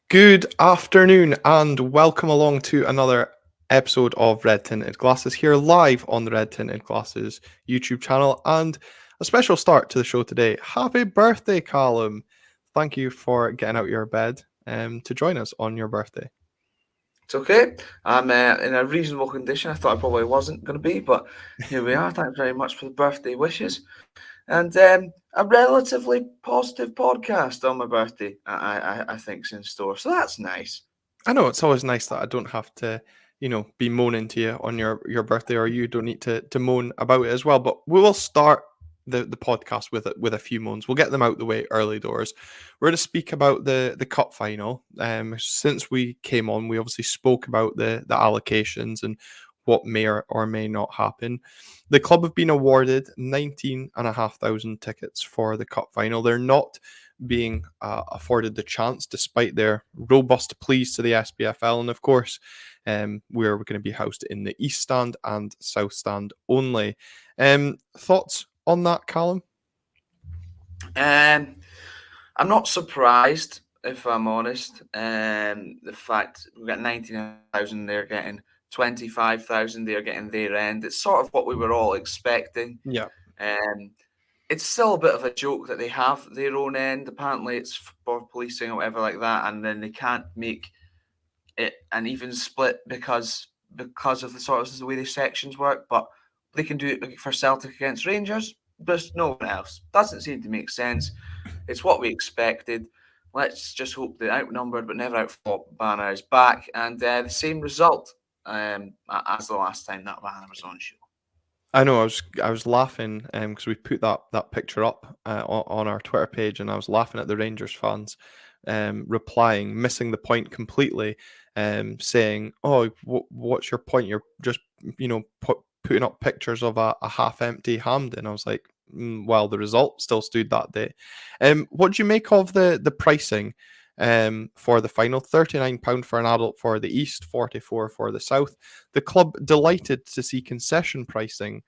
Good afternoon and welcome along to another episode of Red Tinted Glasses here live on the Red Tinted Glasses YouTube channel, and a special start to the show today. Happy birthday, Calum. Thank you for getting out of your bed to join us on your birthday. It's okay. I'm in a reasonable condition. I thought I probably wasn't going to be, but here we are. Thanks very much for the birthday wishes. And a relatively positive podcast on my birthday, I think's in store. So that's nice. I know it's always nice that I don't have to, be moaning to you on your birthday, or you don't need to moan about it as well. But we will start the podcast with a few moans. We'll get them out the way early doors. We're going to speak about the cup final. Since we came on, we obviously spoke about the allocations and what may or may not happen. The club have been awarded 19,500 tickets for the cup final. They're not being afforded the chance despite their robust pleas to the SPFL. And of course, we're going to be housed in the East Stand and South Stand only. Thoughts on that, Calum? I'm not surprised, if I'm honest. The fact we've got 19,000, they're getting 25,000, they're getting their end. It's sort of what we were all expecting. Yeah. It's still a bit of a joke that they have their own end. Apparently, it's for policing or whatever like that, and then they can't make it an even split because of the way the sections work. But they can do it for Celtic against Rangers, but no one else. Doesn't seem to make sense. It's what we expected. Let's just hope the outnumbered but never outfought banner is back, and the same result as the last time that banner was on show. I know. I was laughing because we put that picture up on our Twitter page, and I was laughing at the Rangers fans replying, missing the point completely, saying, "Oh, what's your point? You're just putting up pictures of a half-empty Hampden." I was like, well, the result still stood that day. What do you make of the pricing for the final? £39 for an adult for the East, 44 for the South. The club delighted to see concession pricing,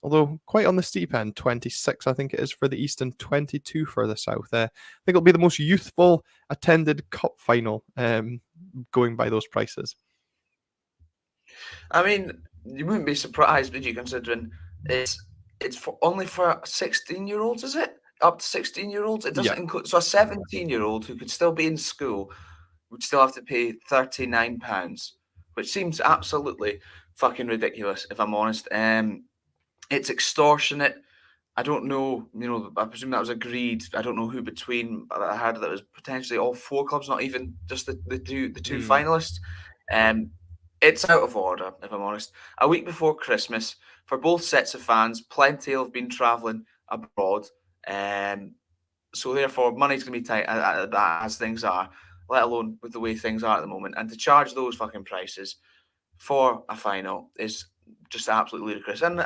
although quite on the steep end, 26 I think it is for the East and 22 for the South. I think it'll be the most youthful attended cup final, going by those prices. I mean, you wouldn't be surprised, would you, considering it's only for 16-year-olds, is it? Up to 16-year-olds? It doesn't include. So a 17-year-old who could still be in school would still have to pay £39, which seems absolutely fucking ridiculous, if I'm honest. It's extortionate. I don't know, I presume that was agreed. I don't know who between. I heard that it was potentially all four clubs, not even just the two finalists. It's out of order, if I'm honest. A week before Christmas, for both sets of fans, plenty have been travelling abroad. So therefore, money's going to be tight as things are, let alone with the way things are at the moment. And to charge those fucking prices for a final is just absolutely ludicrous. And,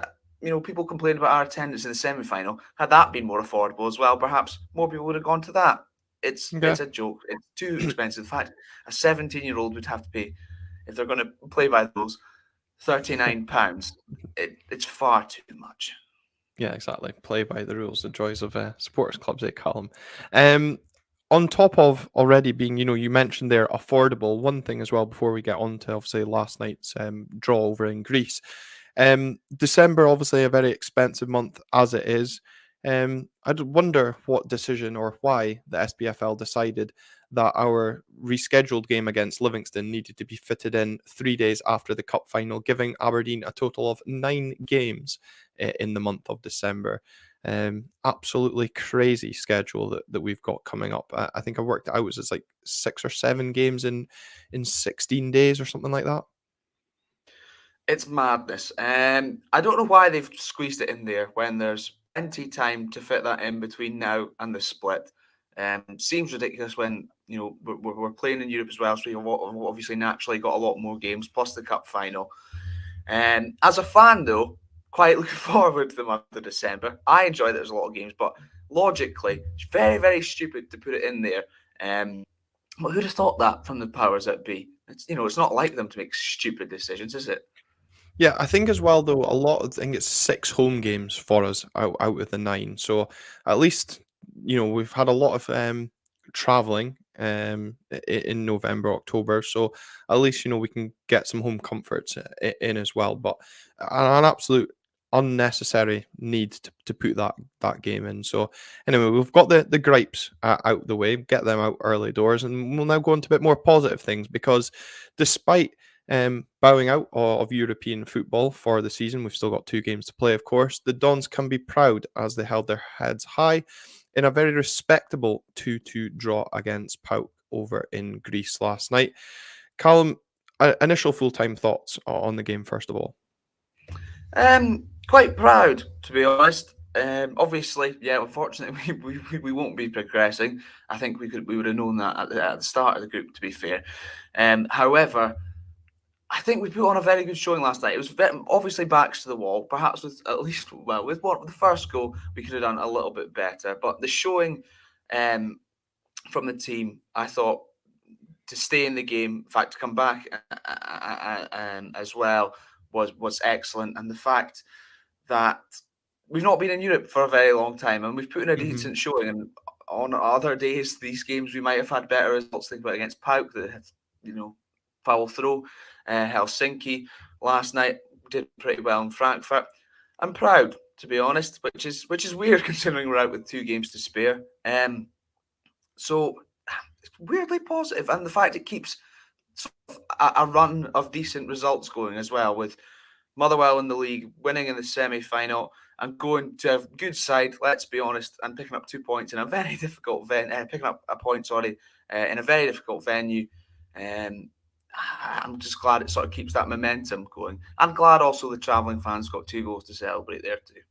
people complain about our attendance in the semi-final. Had that been more affordable as well, perhaps more people would have gone to that. It's a joke. It's too expensive. In fact, a 17-year-old would have to pay, if they're going to play by those, £39. It's far too much. Yeah, exactly. Play by the rules. The joys of supporters clubs, Calum. On top of already being, you mentioned they're affordable. One thing as well before we get on to obviously last night's draw over in Greece. December, obviously a very expensive month as it is. I'd wonder what decision or why the SPFL decided that our rescheduled game against Livingston needed to be fitted in 3 days after the cup final, giving Aberdeen a total of 9 games in the month of December. Absolutely crazy schedule that we've got coming up. I think I worked it out, it's like 6 or 7 games in 16 days or something like that. It's madness. I don't know why they've squeezed it in there when there's plenty time to fit that in between now and the split. Seems ridiculous when we're playing in Europe as well, so we've obviously naturally got a lot more games plus the cup final. As a fan, though, quite looking forward to the month of December. I enjoy that there's a lot of games, but logically, it's very, very stupid to put it in there. But who'd have thought that from the powers that be? It's not like them to make stupid decisions, is it? Yeah, I think as well though, I think it's 6 home games for us out of the 9. So at least we've had a lot of traveling in November, October. So at least we can get some home comforts in as well. But an absolute unnecessary need to put that game in. So anyway, we've got the gripes out the way, get them out early doors, and we'll now go into a bit more positive things, because despite bowing out of European football for the season, we've still got 2 games to play, of course. The Dons can be proud as they held their heads high in a very respectable 2-2 draw against PAOK over in Greece last night. Calum, initial full-time thoughts on the game, first of all. Quite proud, to be honest. Obviously, yeah. Unfortunately, we won't be progressing. I think we would have known that at the start of the group. To be fair, however, I think we put on a very good showing last night. It was obviously backs to the wall. Perhaps with at least with the first goal, we could have done a little bit better. But the showing from the team, I thought, to stay in the game, in fact, to come back as well, was excellent. And the fact that we've not been in Europe for a very long time, and we've put in a decent showing. And on other days, these games we might have had better results. Think about against PAOK, that had, foul throw. Helsinki last night did pretty well in Frankfurt. I'm proud, to be honest, which is weird considering we're out with 2 games to spare. So it's weirdly positive, and the fact it keeps sort of a run of decent results going as well, with Motherwell in the league, winning in the semi-final, and going to a good side, let's be honest, and picking up 2 points in a very difficult picking up a point, in a very difficult venue. I'm just glad it sort of keeps that momentum going. I'm glad also the travelling fans got 2 goals to celebrate there too.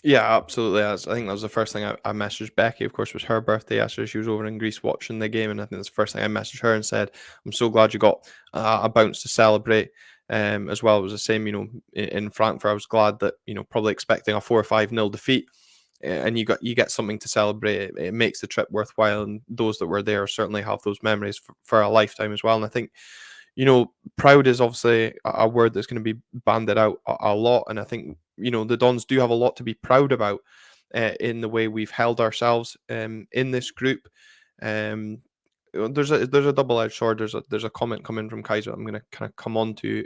Yeah, absolutely. I think that was the first thing I messaged Becky. Of course, it was her birthday yesterday. She was over in Greece watching the game, and I think that's the first thing I messaged her and said, "I'm so glad you got a bounce to celebrate." As well, it was the same, in Frankfurt. I was glad that probably expecting a 4 or 5-0 defeat, and you get something to celebrate. It makes the trip worthwhile, and those that were there certainly have those memories for a lifetime as well. And I think, proud is obviously a word that's going to be banded out a lot, and I think the Dons do have a lot to be proud about in the way we've held ourselves in this group. There's a double-edged sword. There's a comment coming from Kaiser I'm going to kind of come on to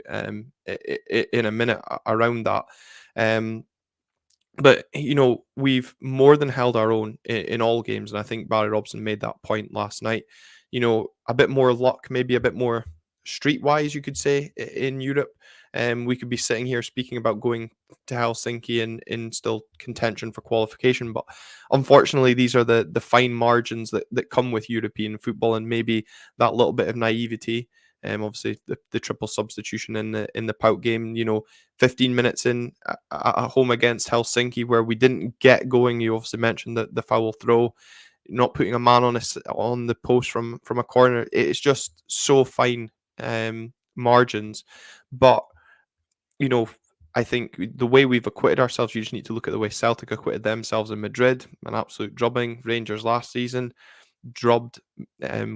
in a minute around that. But we've more than held our own in all games, and I think Barry Robson made that point last night. A bit more luck, maybe a bit more streetwise, you could say, in Europe. We could be sitting here speaking about going to Helsinki in still contention for qualification, but unfortunately, these are the fine margins that come with European football, and maybe that little bit of naivety. Obviously, the triple substitution in the PAOK game, 15 minutes in at home against Helsinki, where we didn't get going. You obviously mentioned the foul throw, not putting a man on the post from a corner. It's just so fine margins, but I think the way we've acquitted ourselves, you just need to look at the way Celtic acquitted themselves in Madrid, an absolute drubbing. Rangers last season, drubbed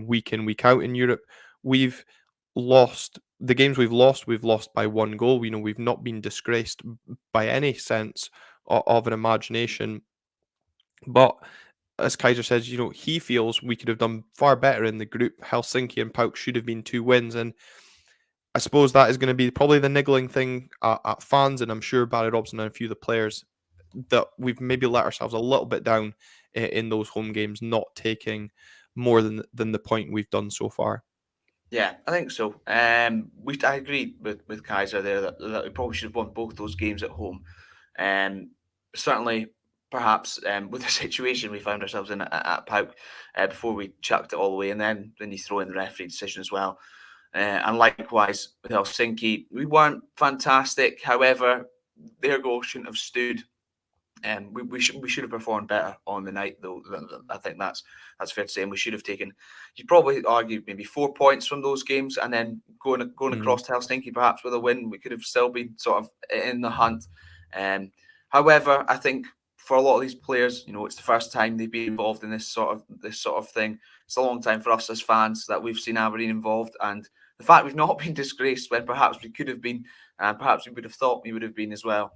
week in, week out in Europe. We've lost the games we've lost by 1 goal. We've not been disgraced by any sense of an imagination. But as Kaiser says, he feels we could have done far better in the group. Helsinki and PAOK should have been 2 wins, and I suppose that is going to be probably the niggling thing at fans, and I'm sure Barry Robson and a few of the players, that we've maybe let ourselves a little bit down in those home games, not taking more than the point we've done so far. Yeah, I think so. I agree with Kaiser there that we probably should have won both those games at home. Certainly, perhaps with the situation we found ourselves in at PAOK before we chucked it all away, and then you throw in the referee decision as well. And likewise with Helsinki, we weren't fantastic. However, their goal shouldn't have stood. We should have performed better on the night, though. I think that's fair to say. And we should have taken, you probably argue, maybe 4 points from those games, and then going across to Helsinki perhaps with a win, we could have still been sort of in the hunt. However, I think for a lot of these players, it's the first time they've been involved in this sort of thing. It's a long time for us as fans that we've seen Aberdeen involved, and the fact we've not been disgraced when perhaps we could have been, and perhaps we would have thought we would have been as well.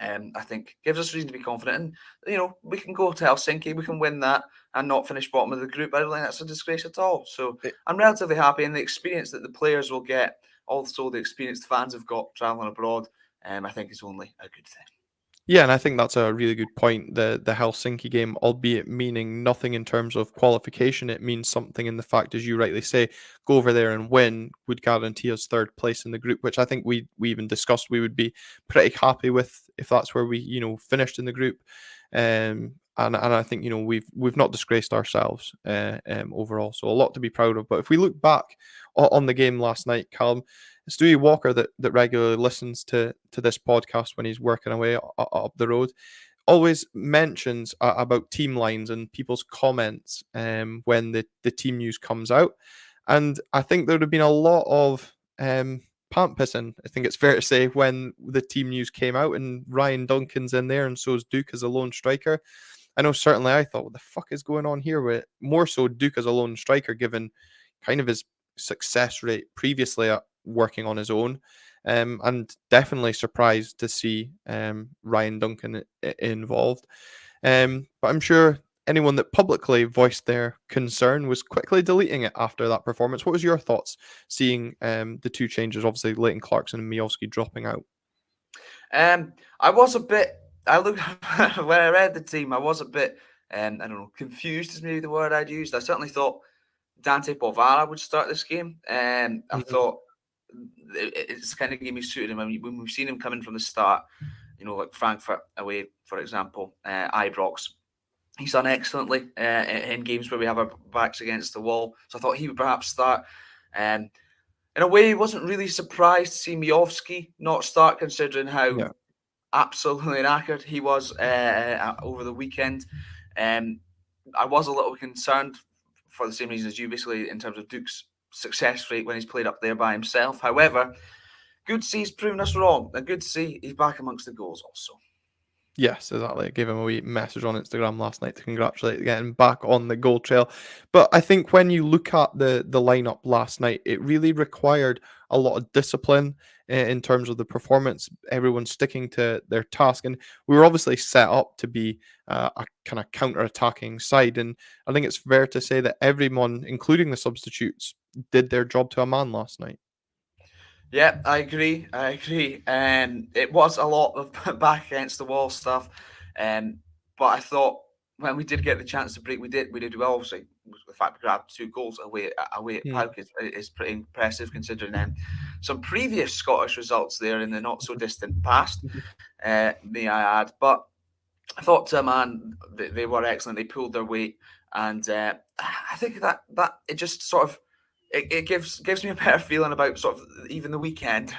I think gives us reason to be confident. And, we can go to Helsinki, we can win that and not finish bottom of the group. I don't think that's a disgrace at all. So I'm relatively happy, and the experience that the players will get, also the experienced fans have got travelling abroad, I think is only a good thing. Yeah, and I think that's a really good point. The Helsinki game, albeit meaning nothing in terms of qualification, it means something in the fact, as you rightly say, go over there and win would guarantee us third place in the group, which I think we even discussed we would be pretty happy with if that's where we finished in the group. And I think we've not disgraced ourselves overall, so a lot to be proud of. But if we look back on the game last night, Calum, Stewie Walker that regularly listens to this podcast when he's working away up the road always mentions about team lines and people's comments when the team news comes out. And I think there would have been a lot of pant pissing, I think it's fair to say, when the team news came out and Ryan Duncan's in there and so is Duke as a lone striker. I know certainly I thought, what the fuck is going on here? With more so Duke as a lone striker, given kind of his success rate previously at working on his own. And definitely surprised to see Ryan Duncan involved. But I'm sure anyone that publicly voiced their concern was quickly deleting it after that performance. What was your thoughts seeing the two changes, obviously Leighton Clarkson and Miovski dropping out? I was a bit. I looked when I read the team. I was a bit. I don't know. Confused is maybe the word I'd used. I certainly thought Dante Polvara would start this game. I thought it's the kind of game he suited him. I mean, when we've seen him coming from the start, like Frankfurt away, for example, Ibrox, he's done excellently in games where we have our backs against the wall. So I thought he would perhaps start. In a way, I wasn't really surprised to see Miovski not start, considering how absolutely knackered he was over the weekend. I was a little concerned for the same reason as you, basically, in terms of Duke's success rate when he's played up there by himself. However, good to see he's proven us wrong, and good to see he's back amongst the goals also. Yes, exactly. I gave him a wee message on Instagram last night to congratulate getting back on the goal trail. But I think when you look at the lineup last night, it really required a lot of discipline in terms of the performance. Everyone sticking to their task, and we were obviously set up to be a kind of counter-attacking side. And I think it's fair to say that everyone, including the substitutes, did their job to a man last night. Yeah, I agree. It was a lot of back against the wall stuff. But I thought when we did get the chance to break, we did well. Obviously, the fact we grabbed 2 goals away at p.a.o.k is pretty impressive, considering some previous Scottish results there in the not so distant past. May I add? But I thought, man, they were excellent. They pulled their weight, and I think that it just sort of it gives me a better feeling about sort of even the weekend,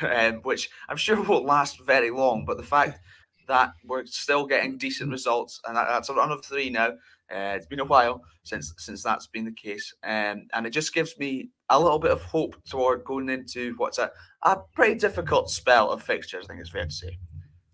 which I'm sure won't last very long. But the fact that we're still getting decent results, and that's a run of 3 now. It's been a while since that's been the case, and it just gives me a little bit of hope toward going into what's a pretty difficult spell of fixtures, I think it's fair to say.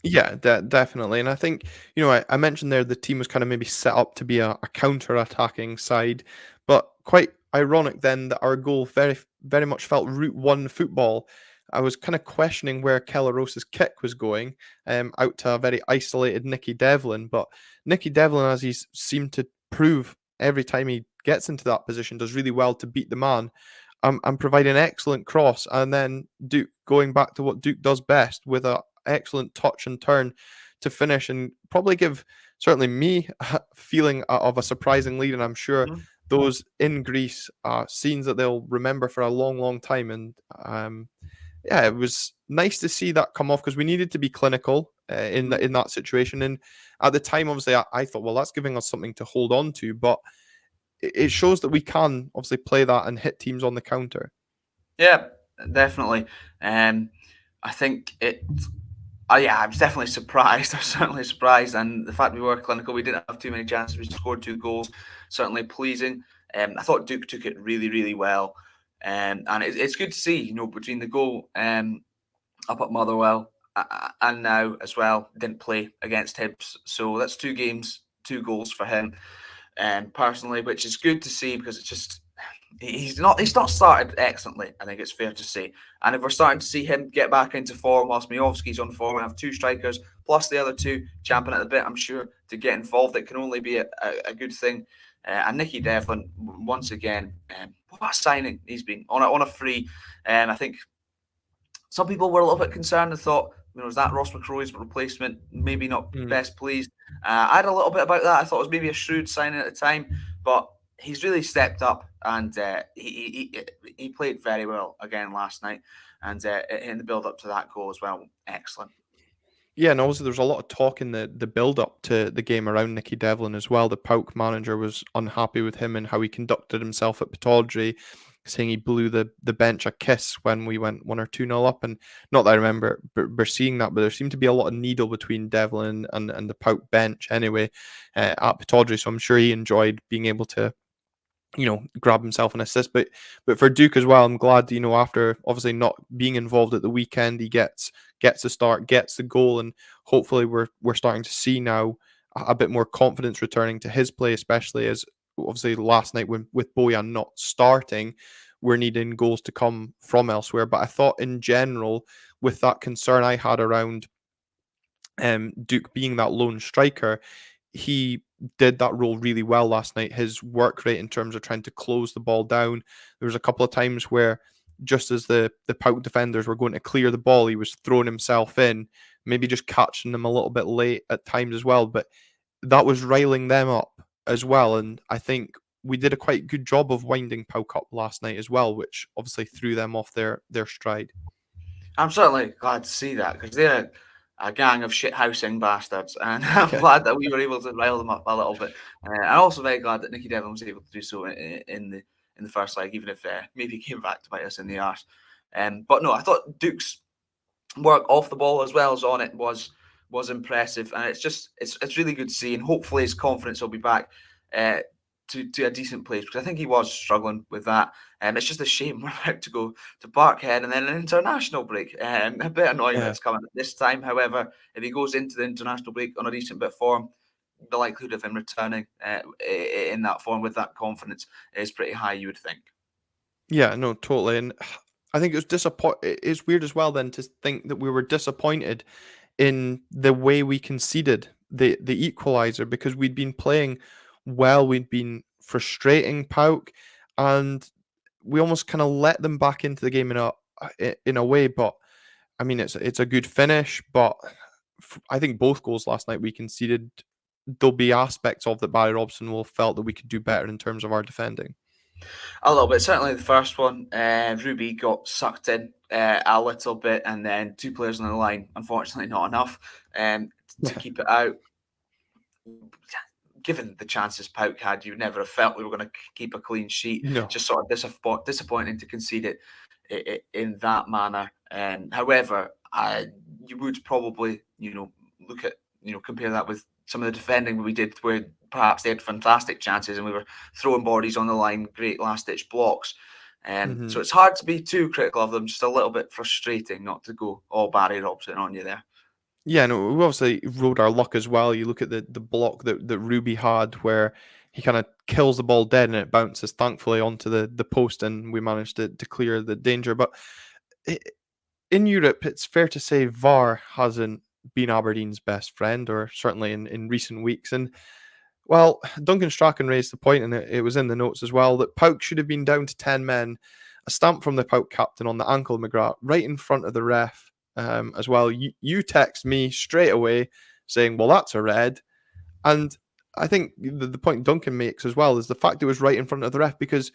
Yeah, definitely. And I think, I mentioned there the team was kind of maybe set up to be a counter-attacking side, but quite ironic then that our goal very, very much felt Route 1 football. I was kind of questioning where Kellerose's kick was going, out to a very isolated Nicky Devlin. But Nicky Devlin, as he's seemed to prove every time he gets into that position, does really well to beat the man. And provide an excellent cross, and then Duke going back to what Duke does best with a excellent touch and turn to finish, and probably give certainly me a feeling of a surprising lead. And I'm sure those in Greece are scenes that they'll remember for a long, long time. And yeah, it was nice to see that come off, because we needed to be clinical in that situation. And at the time, obviously, I thought, well, that's giving us something to hold on to, but it shows that we can obviously play that and hit teams on the counter. Yeah, definitely. I think it. Yeah, I was definitely surprised. I was certainly surprised, and the fact we were clinical, we didn't have too many chances. We scored 2 goals, certainly pleasing. I thought Duke took it really, really well, and it's good to see. Between the goal up at Motherwell and now as well, didn't play against Hibs, so that's 2 games, 2 goals for him, personally, which is good to see, because it's just he's not started excellently, I think it's fair to say. And if we're starting to see him get back into form whilst Miovski's on form, we have two strikers plus the other two champing at the bit, I'm sure, to get involved. It can only be a good thing. And Nicky Devlin, once again, what a signing he's been on a free. I think some people were a little bit concerned and thought, is that Ross McCrory's replacement? Maybe not best pleased. I had a little bit about that. I thought it was maybe a shrewd signing at the time, but he's really stepped up, and he played very well again last night, and in the build up to that goal as well. Excellent. Yeah, and also there's a lot of talk in the build up to the game around Nicky Devlin as well. The PAOK manager was unhappy with him and how he conducted himself at Pittodrie, saying he blew the bench a kiss when we went 1 or 2-0 up. And not that I remember seeing that, but there seemed to be a lot of needle between Devlin and the PAOK bench anyway at Pittodrie. So I'm sure he enjoyed being able to grab himself an assist. But for Duke as well, I'm glad, after obviously not being involved at the weekend, he gets the start, gets the goal, and hopefully we're starting to see now a bit more confidence returning to his play, especially as obviously last night with Bojan not starting, we're needing goals to come from elsewhere. But I thought in general, with that concern I had around Duke being that lone striker, he did that role really well last night. His work rate in terms of trying to close the ball down. There was a couple of times where just as the PAOK defenders were going to clear the ball, he was throwing himself in, maybe just catching them a little bit late at times as well. But that was riling them up as well. And I think we did a quite good job of winding PAOK up last night as well, which obviously threw them off their stride. I'm certainly glad to see that, because they're a gang of shithousing bastards, and I'm glad that we were able to rile them up a little bit. I'm also very glad that Nicky Devlin was able to do so in the first leg, even if maybe he came back to bite us in the arse. But no, I thought Duke's work off the ball as well as on it was impressive, and it's really good to see, and hopefully his confidence will be back to a decent place, because I think he was struggling with that. It's just a shame we're about to go to Parkhead and then an international break. A bit annoying that it's coming at this time. However, if he goes into the international break on a decent bit of form, the likelihood of him returning in that form with that confidence is pretty high, you would think. Yeah, no, totally. And I think it's weird as well then to think that we were disappointed in the way we conceded the equaliser, because we'd been playing well, we'd been frustrating PAOK, and we almost kind of let them back into the game in a way. But I mean, it's a good finish, but I think both goals last night we conceded, there'll be aspects of that Barry Robson will have felt that we could do better in terms of our defending. A little bit. Certainly the first one, Ruby got sucked in a little bit, and then two players on the line, unfortunately not enough to keep it out. Given the chances PAOK had, you would never have felt we were going to keep a clean sheet. No. Just sort of disappointing to concede it in that manner. However, you would probably, look at, compare that with some of the defending we did, where perhaps they had fantastic chances and we were throwing bodies on the line, great last-ditch blocks. So it's hard to be too critical of them, just a little bit frustrating not to go all Barry Robson on you there. Yeah, no, we obviously rode our luck as well. You look at the block that Ruby had, where he kind of kills the ball dead and it bounces thankfully onto the post, and we managed to clear the danger. But in Europe, it's fair to say VAR hasn't been Aberdeen's best friend, or certainly in recent weeks. And well, Duncan Strachan raised the point, and it was in the notes as well, that PAOK should have been down to 10 men, a stamp from the PAOK captain on the ankle of McGrath, right in front of the ref. As well, you text me straight away saying, well, that's a red. And I think the point Duncan makes as well is the fact it was right in front of the ref, because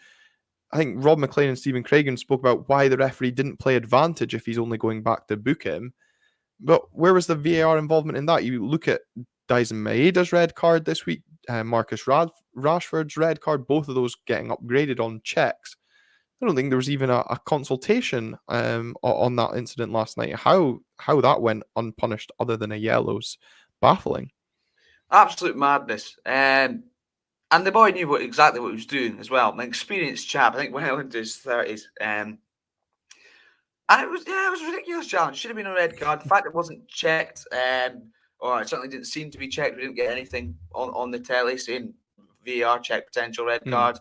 I think Rob McLean and Stephen Craigan spoke about why the referee didn't play advantage if he's only going back to book him. But where was the VAR involvement in that? You look at Dyson Maeda's red card this week, Marcus Rashford's red card, both of those getting upgraded on checks. I don't think there was even a consultation on that incident last night. How that went unpunished other than a yellow's baffling. Absolute madness. And the boy knew exactly what he was doing as well. An experienced chap, I think, well into his 30s. And it was a ridiculous challenge. Should have been a red card. The fact it wasn't checked, or it certainly didn't seem to be checked. We didn't get anything on the telly saying VAR check, potential red Mm. card.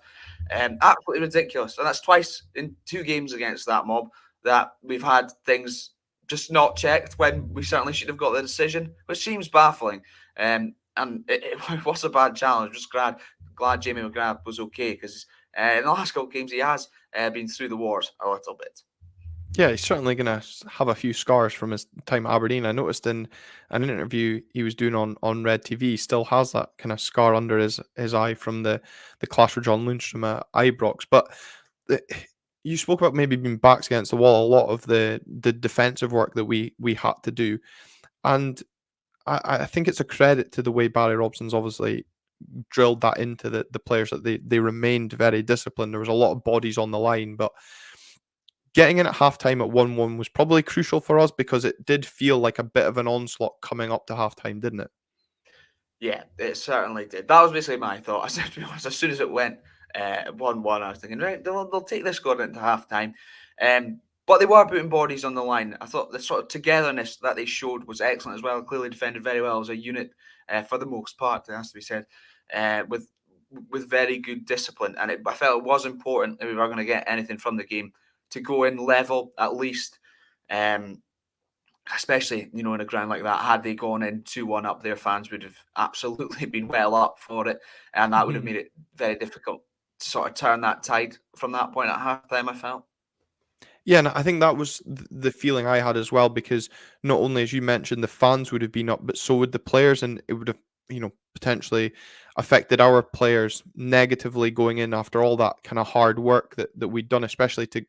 Absolutely ridiculous. And that's twice in 2 games against that mob that we've had things just not checked when we certainly should have got the decision, which seems baffling. And it was a bad challenge. Just glad Jamie McGrath was okay, because in the last couple of games he has been through the wars a little bit. Yeah, he's certainly going to have a few scars from his time at Aberdeen. I noticed in an interview he was doing on Red TV, he still has that kind of scar under his eye from the clash with John Lundstrom at Ibrox. But you spoke about maybe being backs against the wall, a lot of the defensive work that we had to do. And I think it's a credit to the way Barry Robson's obviously drilled that into the players, that they remained very disciplined. There was a lot of bodies on the line, but getting in at halftime at 1-1 was probably crucial for us, because it did feel like a bit of an onslaught coming up to halftime, didn't it? Yeah, it certainly did. That was basically my thought. I said, to be honest, as soon as it went 1-1, I was thinking, right, they'll take this score into halftime. But they were putting bodies on the line. I thought the sort of togetherness that they showed was excellent as well. Clearly defended very well as a unit for the most part, it has to be said, with very good discipline. And I felt it was important if we were going to get anything from the game to go in level at least. Especially, in a ground like that. Had they gone in 2-1 up, their fans would have absolutely been well up for it, and that would have made it very difficult to sort of turn that tide from that point at halftime, I felt. Yeah, and I think that was the feeling I had as well, because not only, as you mentioned, the fans would have been up, but so would the players, and it would have, potentially affected our players negatively going in after all that kind of hard work that we'd done, especially to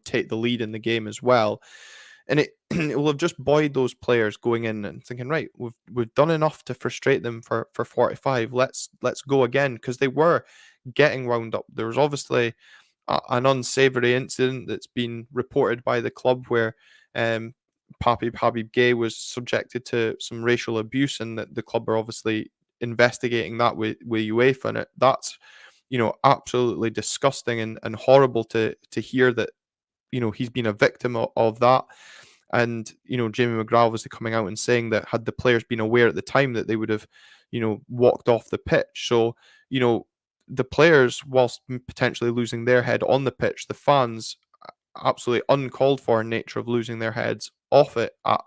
take the lead in the game as well. And it it will have just buoyed those players going in and thinking, right, we've done enough to frustrate them for 45. Let's go again, because they were getting wound up. There was obviously an unsavoury incident that's been reported by the club where Habib Gay was subjected to some racial abuse, and that the club are obviously investigating that with UEFA, and that's absolutely disgusting and horrible to hear that he's been a victim of that. And Jamie McGrath obviously coming out and saying that had the players been aware at the time, that they would have walked off the pitch. So the players, whilst potentially losing their head on the pitch, the fans, absolutely uncalled for in nature of losing their heads off it at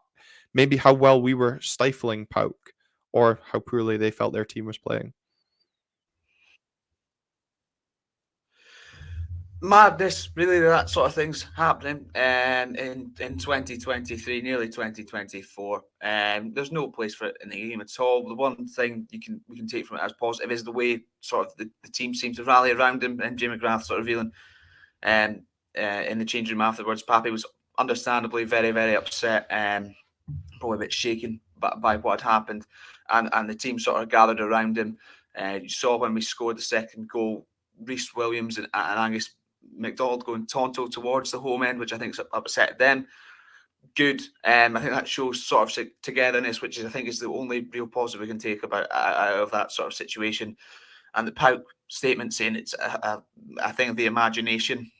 maybe how well we were stifling PAOK, or how poorly they felt their team was playing. Madness, really, that sort of thing's happening in 2023, nearly 2024. There's no place for it in the game at all. The one thing we can take from it as positive is the way sort of the team seemed to rally around him, and Jim McGrath sort of revealing in the changing room afterwards. Pappy was understandably very, very upset, probably a bit shaken by what had happened, and the team sort of gathered around him. You saw when we scored the second goal, Rhys Williams and Angus McDonald going tonto towards the home end, which I think upset them. Good. I think that shows sort of togetherness, which I think is the only real positive we can take out of that sort of situation. And the PAOK statement saying it's a thing of the imagination,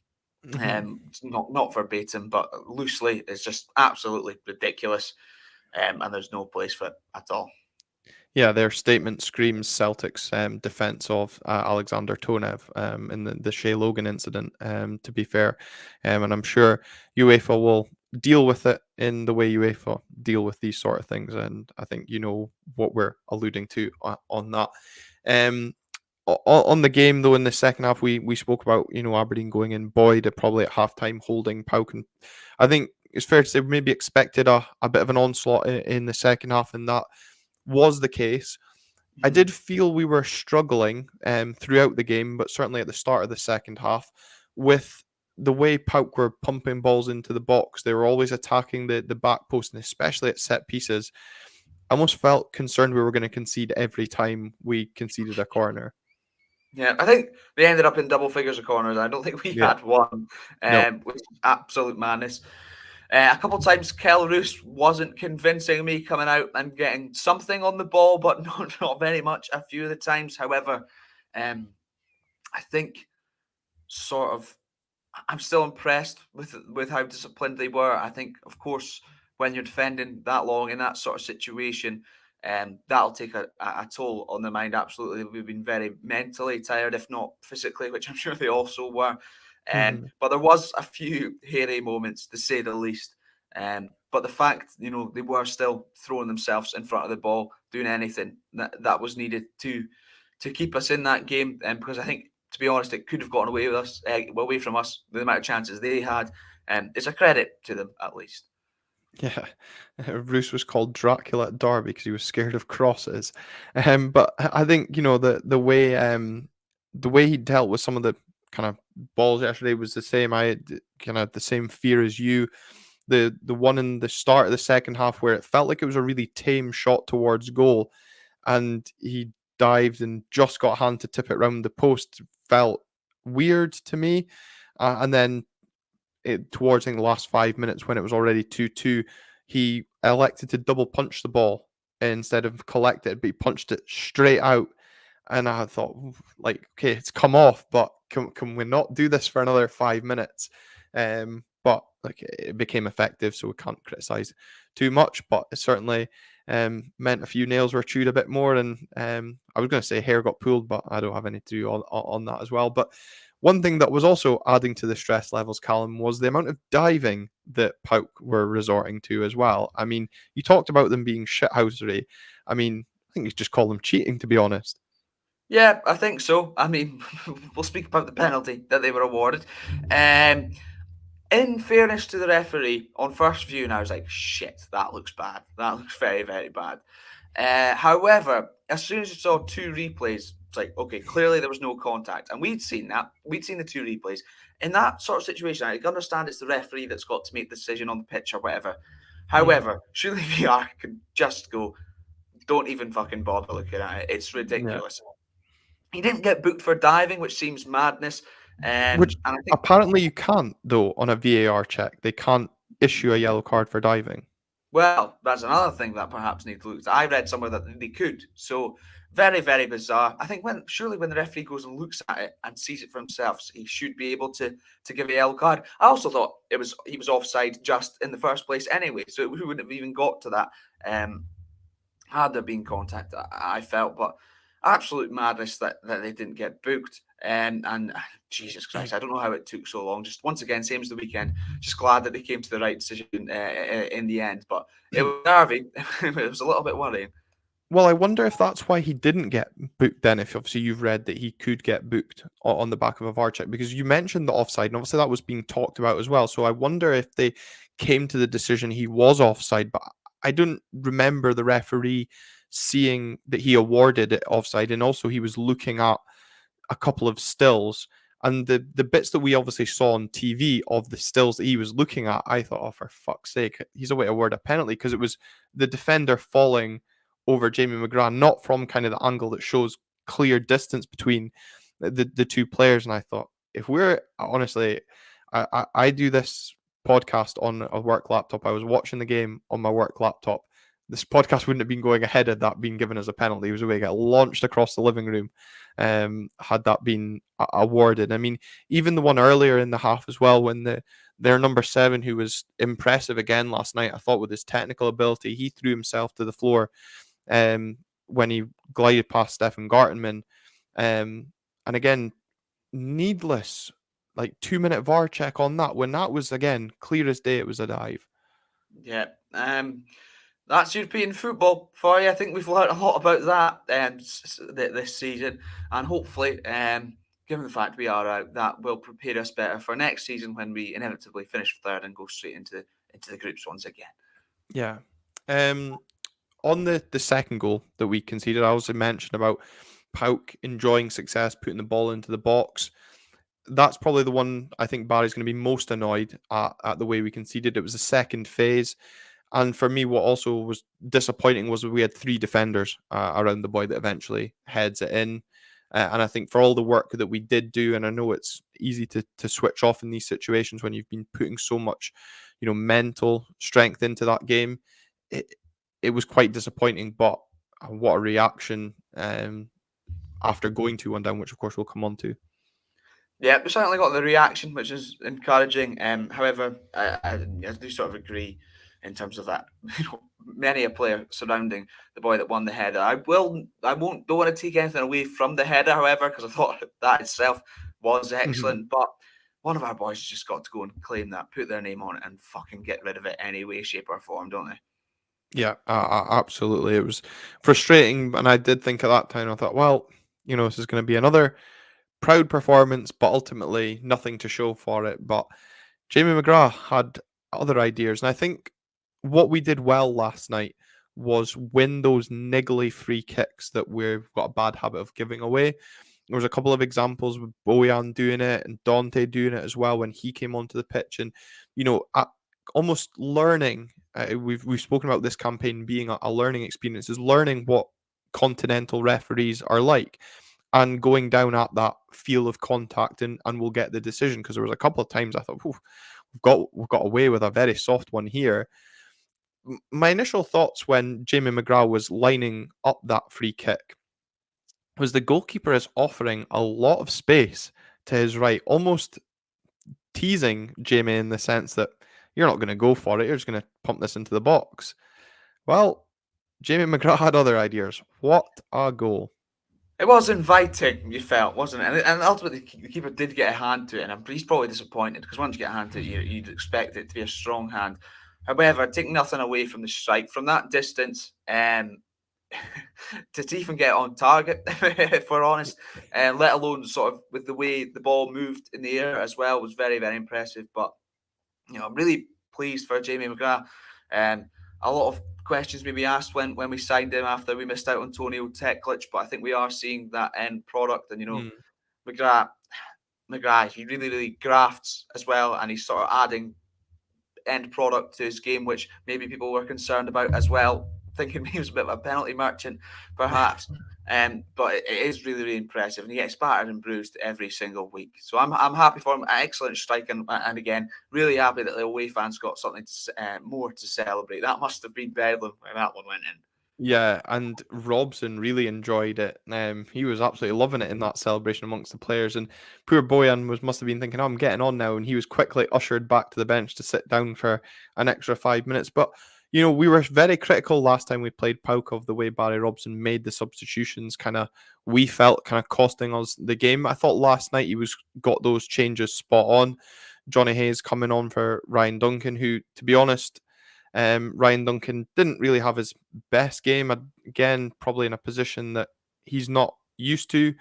not verbatim, but loosely, is just absolutely ridiculous. And there's no place for it at all. Yeah, their statement screams Celtic's defence of Alexander Tonev in the Shea Logan incident, to be fair. And I'm sure UEFA will deal with it in the way UEFA deal with these sort of things. And I think you know what we're alluding to on that. On the game, though, in the second half, we spoke about, Aberdeen going in buoyed probably at halftime, holding PAOK. And I think it's fair to say we maybe expected a bit of an onslaught in the second half, and that was the case. I did feel we were struggling throughout the game, but certainly at the start of the second half, with the way PAOK were pumping balls into the box. They were always attacking the back post, and especially at set pieces. I almost felt concerned we were going to concede every time we conceded a corner. Yeah, I think they ended up in double figures of corners. I don't think we had one, No. which is absolute madness. A couple of times, Kel Roos wasn't convincing me coming out and getting something on the ball, but not very much a few of the times. However, I think sort of I'm still impressed with how disciplined they were. I think, of course, when you're defending that long in that sort of situation, that'll take a toll on the mind. Absolutely, we've been very mentally tired, if not physically, which I'm sure they also were. But there was a few hairy moments, to say the least. But the fact, they were still throwing themselves in front of the ball, doing anything that was needed to keep us in that game. Because I think, to be honest, it could have gotten away from us, the amount of chances they had. It's a credit to them, at least. Yeah, Bruce was called Dracula at Derby because he was scared of crosses. But I think the way he dealt with some of the kind of balls yesterday was the same. I had kind of the same fear as you. The one in the start of the second half where it felt like it was a really tame shot towards goal, and he dived and just got a hand to tip it round the post felt weird to me. And then towards the last 5 minutes when it was already 2-2, he elected to double punch the ball instead of collect it, but he punched it straight out. And I thought, like, okay, it's come off, but can we not do this for another 5 minutes? But like it became effective, so we can't criticize too much. But it certainly meant a few nails were chewed a bit more, and I was going to say hair got pulled, but I don't have any to do on that as well. But one thing that was also adding to the stress levels, Calum, was the amount of diving that p.a.o.k were resorting to as well. I mean, you talked about them being shithousery. I mean, I think you just call them cheating, to be honest. Yeah, I think so. I mean, we'll speak about the penalty that they were awarded. In fairness to the referee, on first view, and I was like, shit, that looks bad. That looks very, very bad. However, as soon as you saw two replays, it's like, okay, clearly there was no contact. And we'd seen that. We'd seen the two replays. In that sort of situation, I understand it's the referee that's got to make the decision on the pitch or whatever. However, surely VR could just go, don't even fucking bother looking at it. It's ridiculous. Yeah. He didn't get booked for diving, which seems madness. Which and I think apparently you can't, though, on a VAR check. They can't issue a yellow card for diving. Well, that's another thing that perhaps needs to look at. I read somewhere that they could. So very, very bizarre. I think when the referee goes and looks at it and sees it for himself, he should be able to give a yellow card. I also thought he was offside just in the first place anyway, so we wouldn't have even got to that had there been contact. I felt, but absolute madness that they didn't get booked. And Jesus Christ, I don't know how it took so long. Just once again, same as the weekend. Just glad that they came to the right decision in the end. But it was nervy. It was a little bit worrying. Well, I wonder if that's why he didn't get booked then, if obviously you've read that he could get booked on the back of a VAR check, because you mentioned the offside, and obviously that was being talked about as well. So I wonder if they came to the decision he was offside, but I don't remember the referee seeing that he awarded it offside, and also he was looking at a couple of stills, and the bits that we obviously saw on TV of the stills that he was looking at, I thought, oh, for fuck's sake, he's away to award a penalty, because it was the defender falling over Jamie McGrath, not from kind of the angle that shows clear distance between the two players. And I thought, if we're honestly, I do this podcast on a work laptop. I was watching the game on my work laptop. This podcast wouldn't have been going ahead had that been given as a penalty. It was a way to get launched across the living room had that been awarded. I mean, even the one earlier in the half as well, when their number 7, who was impressive again last night, I thought, with his technical ability, he threw himself to the floor when he glided past Stefan Gartenman. And again, needless, like 2-minute VAR check on that, when that was, again, clear as day, it was a dive. Yeah. That's European football for you. I think we've learned a lot about that this season, and hopefully, given the fact we are out, that will prepare us better for next season when we inevitably finish third and go straight into the groups once again. Yeah. On the second goal that we conceded, I also mentioned about p.a.o.k enjoying success, putting the ball into the box. That's probably the one I think Barry's going to be most annoyed at the way we conceded. It was the second phase. And for me, what also was disappointing was we had 3 defenders around the boy that eventually heads it in. And I think for all the work that we did do, and I know it's easy to switch off in these situations when you've been putting so much, mental strength into that game, it was quite disappointing. But what a reaction after going 2-1 down, which of course we'll come on to. Yeah, we certainly got the reaction, which is encouraging. However, I do sort of agree. in terms of that. Many a player surrounding the boy that won the header. Don't want to take anything away from the header, however, because I thought that itself was excellent. But one of our boys has just got to go and claim that, put their name on it, and fucking get rid of it any way, shape, or form, don't they? Yeah, absolutely. It was frustrating, and I did think at that time, I thought, well, this is going to be another proud performance, but ultimately nothing to show for it. But Jamie McGrath had other ideas, and I think what we did well last night was win those niggly free kicks that we've got a bad habit of giving away. There was a couple of examples with Bojan doing it and Dante doing it as well when he came onto the pitch, and almost learning. We've spoken about this campaign being a learning experience, is learning what continental referees are like, and going down at that feel of contact, and we'll get the decision. Because there was a couple of times I thought, we've got away with a very soft one here. My initial thoughts when Jamie McGrath was lining up that free kick was the goalkeeper is offering a lot of space to his right, almost teasing Jamie in the sense that you're not going to go for it, you're just going to pump this into the box. Well, Jamie McGrath had other ideas. What a goal. It was inviting, you felt, wasn't it? And ultimately, the keeper did get a hand to it, and he's probably disappointed because once you get a hand to it, you'd expect it to be a strong hand. However, take nothing away from the strike. From that distance, to even get on target, if we're honest, and let alone sort of with the way the ball moved in the air as well, was very, very impressive. But I'm really pleased for Jamie McGrath. A lot of questions maybe asked when we signed him after we missed out on Tonio Teklic, but I think we are seeing that end product. And McGrath, he really, really grafts as well, and he's sort of adding end product to his game, which maybe people were concerned about as well, thinking he was a bit of a penalty merchant, perhaps. But it is really, really impressive, and he gets battered and bruised every single week. So I'm happy for him. Excellent strike, and again, really happy that the away fans got something more to celebrate. That must have been bedlam when that one went in. Yeah, and Robson really enjoyed it. He was absolutely loving it in that celebration amongst the players. And poor Bojan must have been thinking, I'm getting on now. And he was quickly ushered back to the bench to sit down for an extra 5 minutes. But, we were very critical last time we played Paok of the way Barry Robson made the substitutions, we felt costing us the game. I thought last night he got those changes spot on. Johnny Hayes coming on for Ryan Duncan, who, to be honest, Ryan Duncan didn't really have his best game. Again, probably in a position that he's not used to.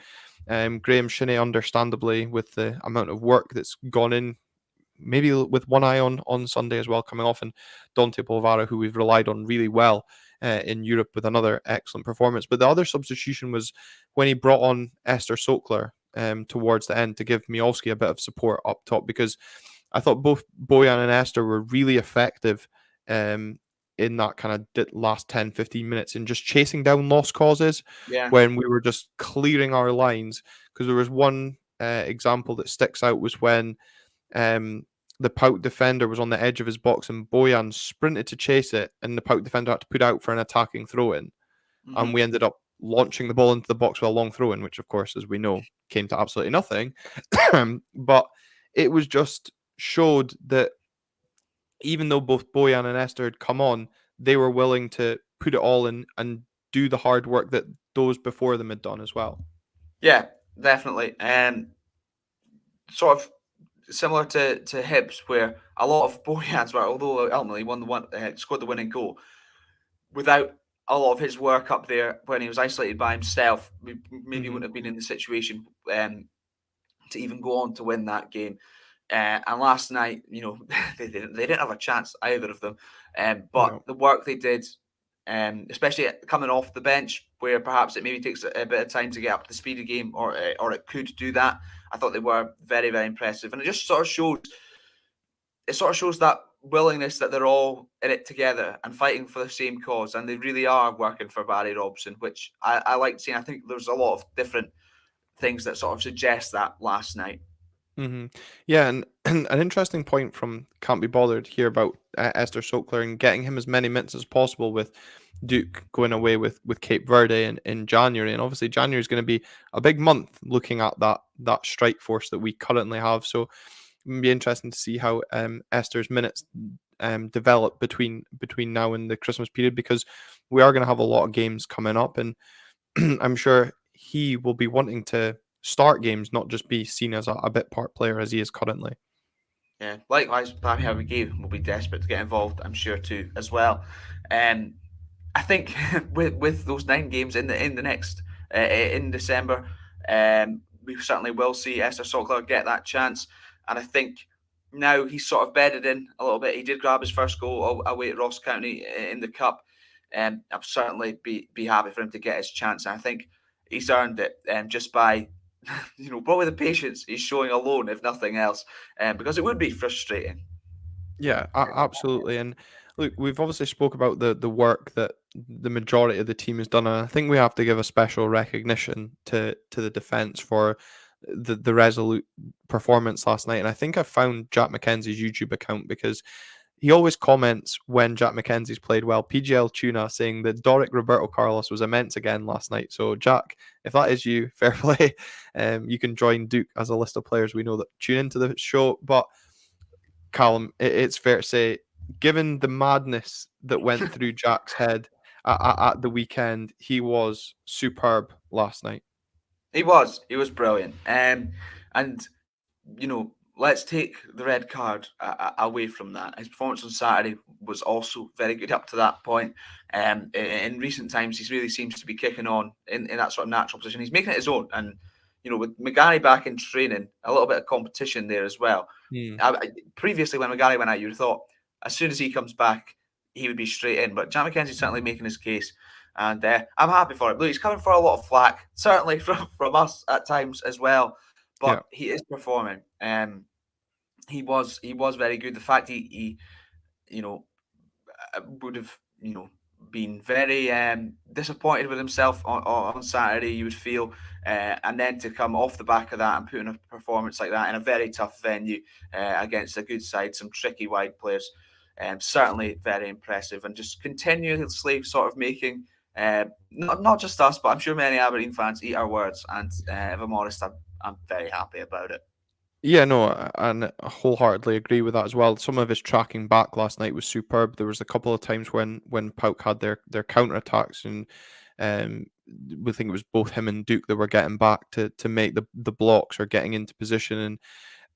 Graham Shinney, understandably, with the amount of work that's gone in, maybe with one eye on Sunday as well, coming off, and Dante Polvara, who we've relied on really well in Europe with another excellent performance. But the other substitution was when he brought on Esther Sokler towards the end to give Miowski a bit of support up top, because I thought both Bojan and Esther were really effective in that last 10-15 minutes in just chasing down lost causes when we were just clearing our lines. Because there was one example that sticks out, was when the Paok defender was on the edge of his box and Bojan sprinted to chase it, and the Paok defender had to put out for an attacking throw-in. And we ended up launching the ball into the box with a long throw-in, which, of course, as we know, came to absolutely nothing. But it was just showed that even though both Bojan and Esther had come on, they were willing to put it all in and do the hard work that those before them had done as well. Yeah, definitely. Sort of similar to Hibs, where a lot of Bojan's were, although ultimately scored the winning goal, without a lot of his work up there when he was isolated by himself, we maybe wouldn't have been in the situation to even go on to win that game. And last night, they didn't have a chance, either of them. But the work they did, especially coming off the bench, where perhaps it maybe takes a bit of time to get up to speed of game, or it could do that. I thought they were very, very impressive, and it just sort of shows that willingness that they're all in it together and fighting for the same cause, and they really are working for Barry Robson, which I like seeing. I think there's a lot of different things that sort of suggest that last night. Yeah, and an interesting point from Can't Be Bothered here about Esther Sokler and getting him as many minutes as possible, with Duke going away with Cape Verde in January. And obviously January is going to be a big month looking at that strike force that we currently have. So it'll be interesting to see how Esther's minutes develop between now and the Christmas period, because we are going to have a lot of games coming up, and I'm sure he will be wanting to start games, not just be seen as a bit part player as he is currently. Yeah, likewise, p.a.o.k will be desperate to get involved, I'm sure, too, as well. I think with those 9 games in the next in December, we certainly will see Esther Saltcliffe get that chance, and I think now he's sort of bedded in a little bit. He did grab his first goal away at Ross County in the cup, and I'd certainly be happy for him to get his chance. And I think he's earned it just by probably the patience he's showing alone, if nothing else, because it would be frustrating. Yeah, absolutely. And look, we've obviously spoke about the work that the majority of the team has done, and I think we have to give a special recognition to the defense for the resolute performance last night. And I think I found Jack McKenzie's YouTube account, because he always comments when Jack McKenzie's played well. PGL Tuna saying that Doric Roberto Carlos was immense again last night. So Jack, if that is you, fair play. You can join Duke as a list of players we know that tune into the show. But Calum, it's fair to say, given the madness that went through Jack's head at the weekend, he was superb last night. He was brilliant. And let's take the red card away from that. His performance on Saturday was also very good up to that point. In recent times, he really seems to be kicking on in that sort of natural position. He's making it his own. And, with McGarry back in training, a little bit of competition there as well. Previously, when McGarry went out, you'd have thought as soon as he comes back, he would be straight in. But Jack McKenzie's certainly making his case. And I'm happy for it. Look, he's coming for a lot of flack, certainly from us at times as well. But he is performing. He was very good. The fact he would have been very disappointed with himself on Saturday, you would feel, and then to come off the back of that and put in a performance like that in a very tough venue against a good side, some tricky wide players, certainly very impressive, and just continuously sort of making not just us, but I'm sure many Aberdeen fans eat our words, and if I'm honest, I'm very happy about it. Yeah, no, and I wholeheartedly agree with that as well. Some of his tracking back last night was superb. There was a couple of times when Paok had their counter attacks, and we think it was both him and Duke that were getting back to make the blocks or getting into position. And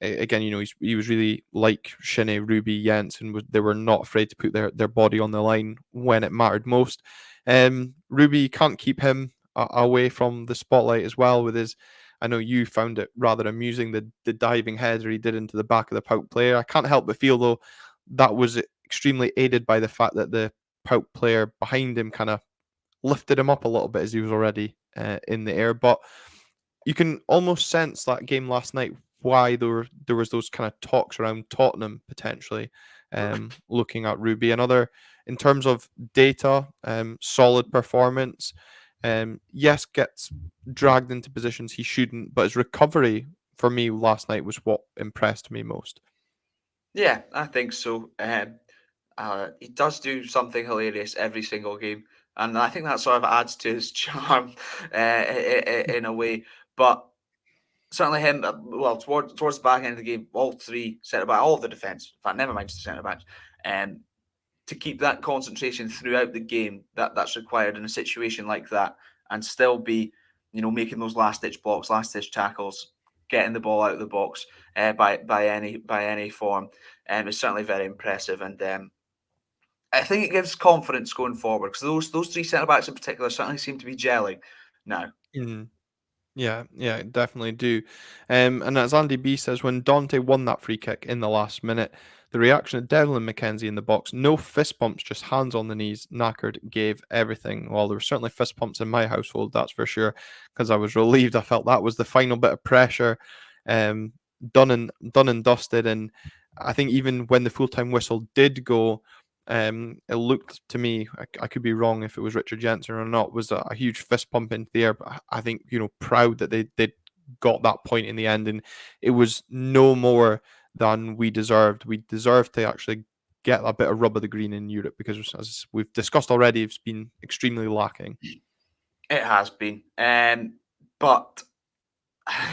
again, he was really like Shinnie, Ruby, Jens, and they were not afraid to put their body on the line when it mattered most. Ruby, can't keep him away from the spotlight as well with his. I know you found it rather amusing, the diving header he did into the back of the Paok player. I can't help but feel, though, that was extremely aided by the fact that the Paok player behind him kind of lifted him up a little bit as he was already in the air. But you can almost sense that game last night why there was those kind of talks around Tottenham potentially looking at Ruby. Another, in terms of data, solid performance. Yes, gets dragged into positions he shouldn't, but his recovery for me last night was what impressed me most. Yeah, I think so. He does do something hilarious every single game, and I think that sort of adds to his charm in a way. But certainly him, well, towards the back end of the game, all three centre back, all of the defence, in fact, never mind the centre backs, to keep that concentration throughout the game that's required in a situation like that, and still be, making those last ditch blocks, last ditch tackles, getting the ball out of the box by any form, is certainly very impressive. And I think it gives confidence going forward, because those three centre backs in particular certainly seem to be gelling now. Mm. Yeah, definitely do. And as Andy B says, when Dante won that free kick in the last minute, the reaction of Devlin McKenzie in the box, no fist pumps, just hands on the knees, knackered, gave everything. Well, there were certainly fist pumps in my household, that's for sure, because I was relieved. I felt that was the final bit of pressure, done and dusted. And I think even when the full-time whistle did go, it looked to me, I could be wrong if it was Richard Jensen or not, was a huge fist pump into the air. But I think, proud that they got that point in the end, and it was no more than we deserved. We deserved to actually get a bit of rub of the green in Europe, because, as we've discussed already, it's been extremely lacking. It has been, but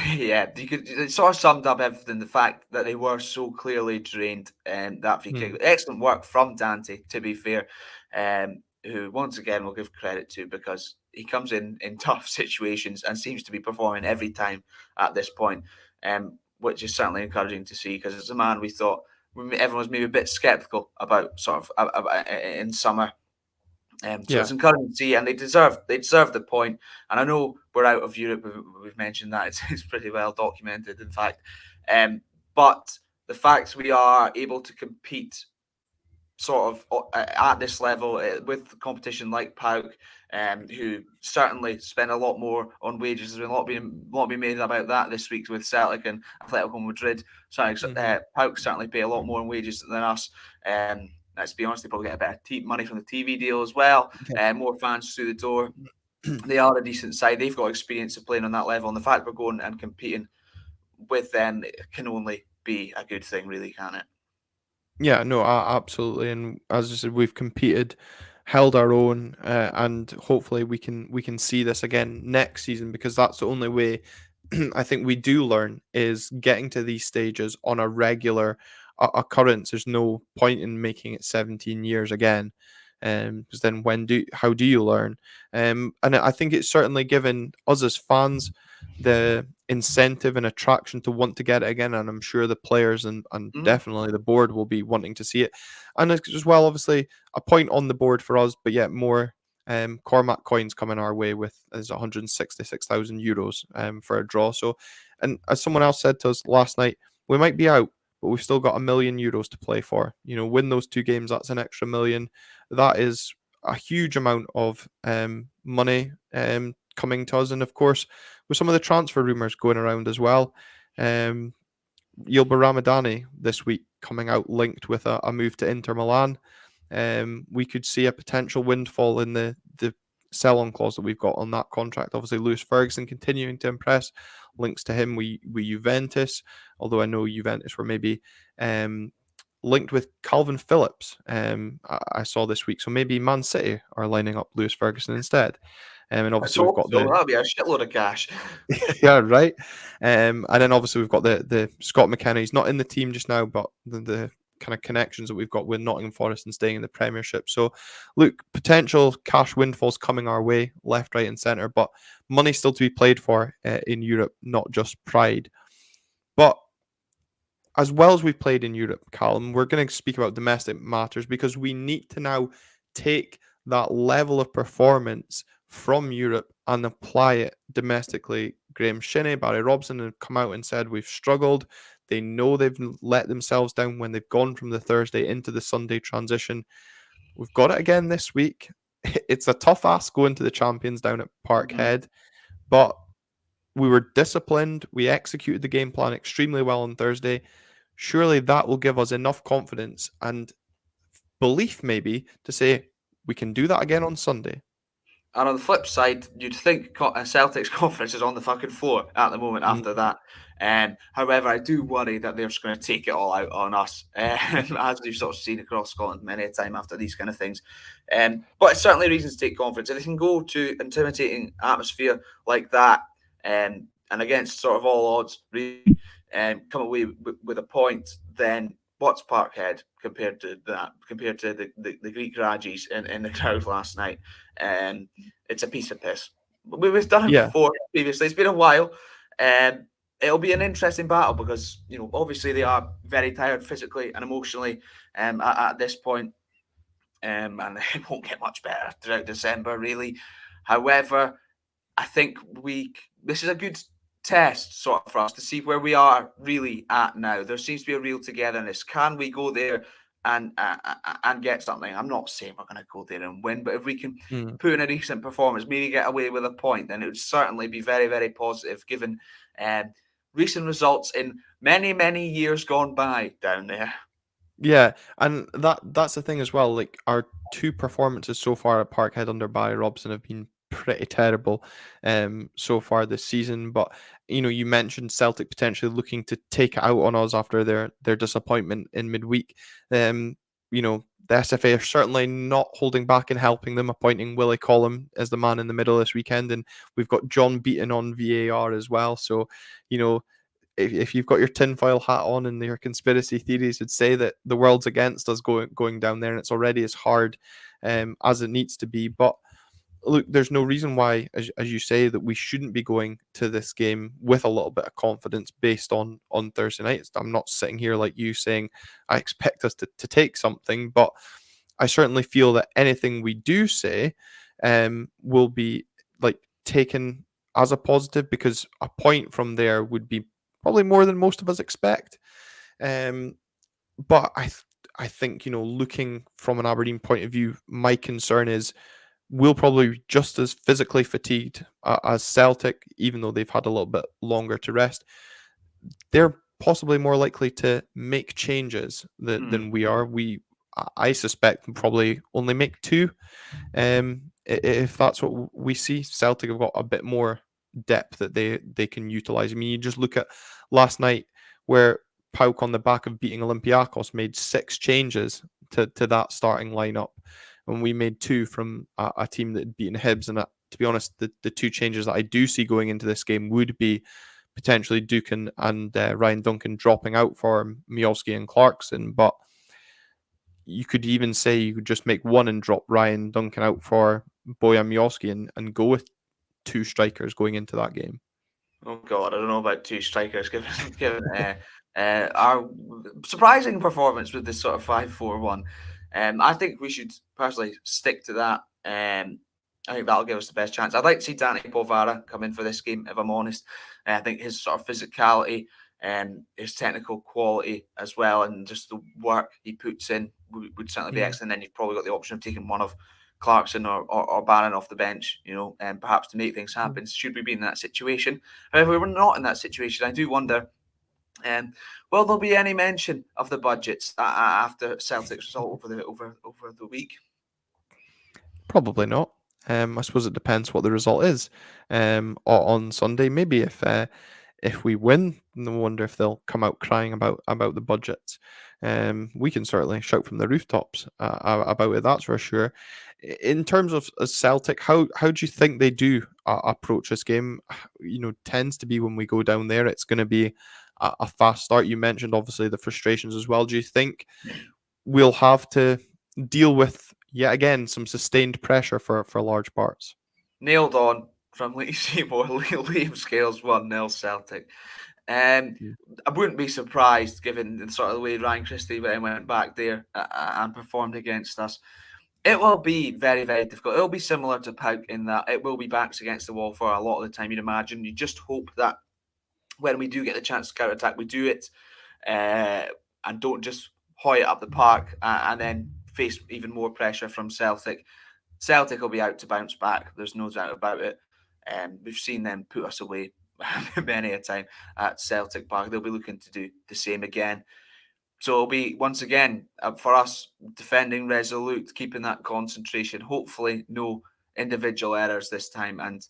Yeah, it sort of summed up everything. The fact that they were so clearly drained, that free kick. Excellent work from Dante, to be fair, who once again we'll give credit to, because he comes in tough situations and seems to be performing every time at this point, which is certainly encouraging to see, because it's a man we thought everyone was maybe a bit sceptical about, sort of in summer. So it's encouraging to see, and they deserve the point. And I know we're out of Europe. We've mentioned that it's pretty well documented, in fact. But the fact we are able to compete sort of at this level with competition like p.a.o.k, who certainly spend a lot more on wages. There's been a lot being made about that this week with Celtic and Atletico Madrid. p.a.o.k certainly pay a lot more on wages than us. Let's be honest, they probably get a bit of money from the TV deal as well. More fans through the door. They are a decent side. They've got experience of playing on that level, and the fact we're going and competing with them can only be a good thing, really, can it? Yeah, no, absolutely. And as I said, we've competed, held our own, and hopefully we can see this again next season, because that's the only way I think we do learn, is getting to these stages on a regular occurrence. There's no point in making it 17 years again, because then how do you learn? And I think it's certainly given us as fans the incentive and attraction to want to get it again, and I'm sure the players and definitely the board will be wanting to see it. And as well, obviously, a point on the board for us, but yet more Cormac coins coming our way with is 166,000 euros for a draw. So, and as someone else said to us last night, we might be out, but we've still got €1,000,000 to play for. Win those 2 games, that's an extra million. That is a huge amount of money coming to us. And of course, with some of the transfer rumours going around as well, Yilba Ramadani this week coming out linked with a move to Inter Milan. We could see a potential windfall in the sell-on clause that we've got on that contract. Obviously, Lewis Ferguson continuing to impress. Links to him with Juventus, although I know Juventus were maybe linked with Calvin Phillips. I saw this week, so maybe Man City are lining up Lewis Ferguson instead. And obviously we've got that'll be a shitload of cash. Yeah, right. And then obviously we've got the Scott McKenna. He's not in the team just now, but the kind of connections that we've got with Nottingham Forest and staying in the Premiership. So, look, potential cash windfalls coming our way, left, right, and centre, but money still to be played for in Europe, not just pride. But as well as we've played in Europe, Calum, we're going to speak about domestic matters, because we need to now take that level of performance from Europe and apply it domestically. Graham Shinnie, Barry Robson have come out and said we've struggled. They know they've let themselves down when they've gone from the Thursday into the Sunday transition. We've got it again this week. It's a tough ask going to the champions down at Parkhead, but we were disciplined. We executed the game plan extremely well on Thursday. Surely that will give us enough confidence and belief, maybe, to say we can do that again on Sunday. And on the flip side, you'd think Celtic's confidence is on the fucking floor at the moment after that. However, I do worry that they're just going to take it all out on us, as we've sort of seen across Scotland many a time after these kind of things. But it's certainly reasons to take confidence. If they can go to intimidating atmosphere like that, and against sort of all odds, really, come away with a point, then what's Parkhead compared to that? Compared to the Greek Rajis in the crowd last night, it's a piece of piss. We've done it before previously. It's been a while. It'll be an interesting battle because obviously they are very tired physically and emotionally at this point, and it won't get much better throughout December, really. However, I think this is a good test sort of for us to see where we are really at now. There seems to be a real togetherness. Can we go there and get something? I'm not saying we're going to go there and win, but if we can put in a decent performance, maybe get away with a point, then it would certainly be very, very positive given recent results in many, many years gone by down there. Yeah, and that's the thing as well. Like, our 2 performances so far at Parkhead under Barry Robson have been pretty terrible so far this season. But you mentioned Celtic potentially looking to take it out on us after their disappointment in midweek. the SFA are certainly not holding back in helping them, appointing Willie Collum as the man in the middle this weekend, and we've got John Beaton on VAR as well. So, if you've got your tinfoil hat on and your conspiracy theories would say that the world's against us going down there, and it's already as hard as it needs to be. But look, there's no reason why, as you say, that we shouldn't be going to this game with a little bit of confidence based on Thursday night. I'm not sitting here like you saying I expect us to take something, but I certainly feel that anything we do say will be like taken as a positive, because a point from there would be probably more than most of us expect. But I think, looking from an Aberdeen point of view, my concern is we'll probably be just as physically fatigued as Celtic, even though they've had a little bit longer to rest. They're possibly more likely to make changes than we are. I suspect, will probably only make two. If that's what we see, Celtic have got a bit more depth that they can utilise. I mean, you just look at last night where Paok, on the back of beating Olympiacos, made 6 changes to that starting lineup, and we made 2 from a team that had beaten Hibs. And to be honest, the 2 changes that I do see going into this game would be potentially Duke and Ryan Duncan dropping out for p.a.o.k and Clarkson, but you could even say you could just make one and drop Ryan Duncan out for Bojan p.a.o.k and go with 2 strikers going into that game. Oh God, I don't know about 2 strikers given our surprising performance with this sort of 5-4-1. I think we should personally stick to that. I think that'll give us the best chance. I'd like to see Danny Bovara come in for this game, if I'm honest. I think his sort of physicality and his technical quality as well, and just the work he puts in would certainly be excellent. Then you've probably got the option of taking one of Clarkson or Barron off the bench, and perhaps to make things happen, should we be in that situation. However, we're not in that situation. I do wonder, will there be any mention of the budgets after Celtic's result over the week? Probably not. I suppose it depends what the result is on Sunday. Maybe if we win, no wonder if they'll come out crying about the budgets. We can certainly shout from the rooftops about it, that's for sure. In terms of Celtic, how do you think they do approach this game? Tends to be when we go down there, it's going to be a fast start. You mentioned obviously the frustrations as well. Do you think we'll have to deal with, yet again, some sustained pressure for large parts? Nailed on from Lee Seymour. Liam Scales 1-0 Celtic. I wouldn't be surprised, given the sort of the way Ryan Christie went back there and performed against us. It will be very, very difficult. It'll be similar to Paok in that it will be backs against the wall for a lot of the time, you'd imagine. You just hope that when we do get the chance to counter-attack, we do it and don't just hoy it up the park and then face even more pressure from Celtic. Celtic will be out to bounce back. There's no doubt about it. We've seen them put us away many a time at Celtic Park. They'll be looking to do the same again. So it'll be, once again, for us, defending resolute, keeping that concentration. Hopefully no individual errors this time. And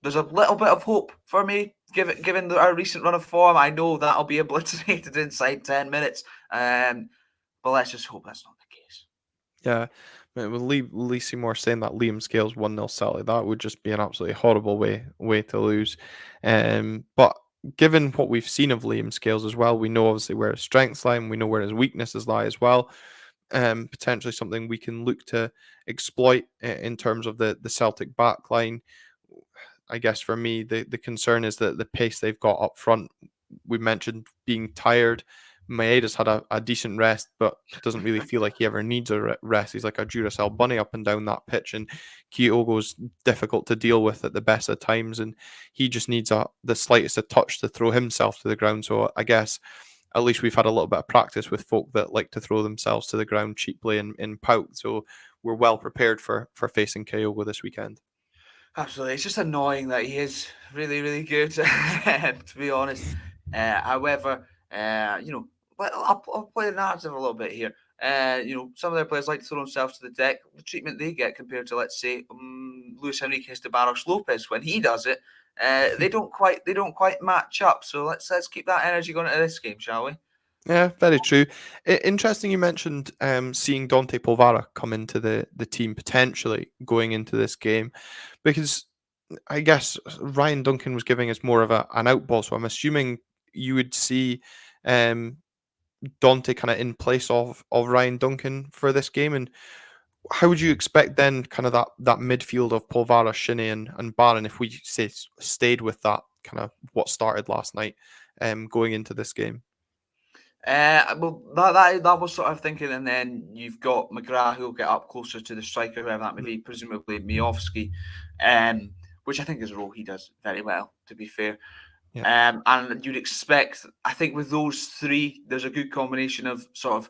there's a little bit of hope for me, given our recent run of form. I know that'll be obliterated inside 10 minutes. But let's just hope that's not the case. Yeah. With Lee Seymour saying that Liam Scales 1-0 Celtic, that would just be an absolutely horrible way to lose. But given what we've seen of Liam Scales as well, we know obviously where his strengths lie, and we know where his weaknesses lie as well. Potentially something we can look to exploit in terms of the Celtic backline. I guess for me, the concern is that the pace they've got up front. We mentioned being tired. Maeda's had a decent rest, but doesn't really feel like he ever needs a rest. He's like a Duracell bunny up and down that pitch, and Kyogo's difficult to deal with at the best of times, and he just needs the slightest of touch to throw himself to the ground. So I guess at least we've had a little bit of practice with folk that like to throw themselves to the ground cheaply in Paok, so we're well prepared for facing Kyogo this weekend. Absolutely. It's just annoying that he is really, really good, to be honest. However, I'll play the narrative a little bit here. Some of their players like to throw themselves to the deck. The treatment they get compared to, let's say, Luis Enriquez de Barros Lopez, when he does it, they don't quite match up. So let's keep that energy going into this game, shall we? Yeah, very true. Interesting you mentioned seeing Dante Polvara come into the team potentially going into this game, because I guess Ryan Duncan was giving us more of an out ball, so I'm assuming you would see um, Dante kind of in place of Ryan Duncan for this game. And how would you expect then kind of that midfield of Polvara, Shinnie and Barron, if we say stayed with that kind of what started last night going into this game? Well, that was sort of thinking, and then you've got McGrath who'll get up closer to the striker, whoever that may be, presumably Miovski, which I think is a role he does very well, to be fair. Yeah. And you'd expect, I think, with those three, there's a good combination of sort of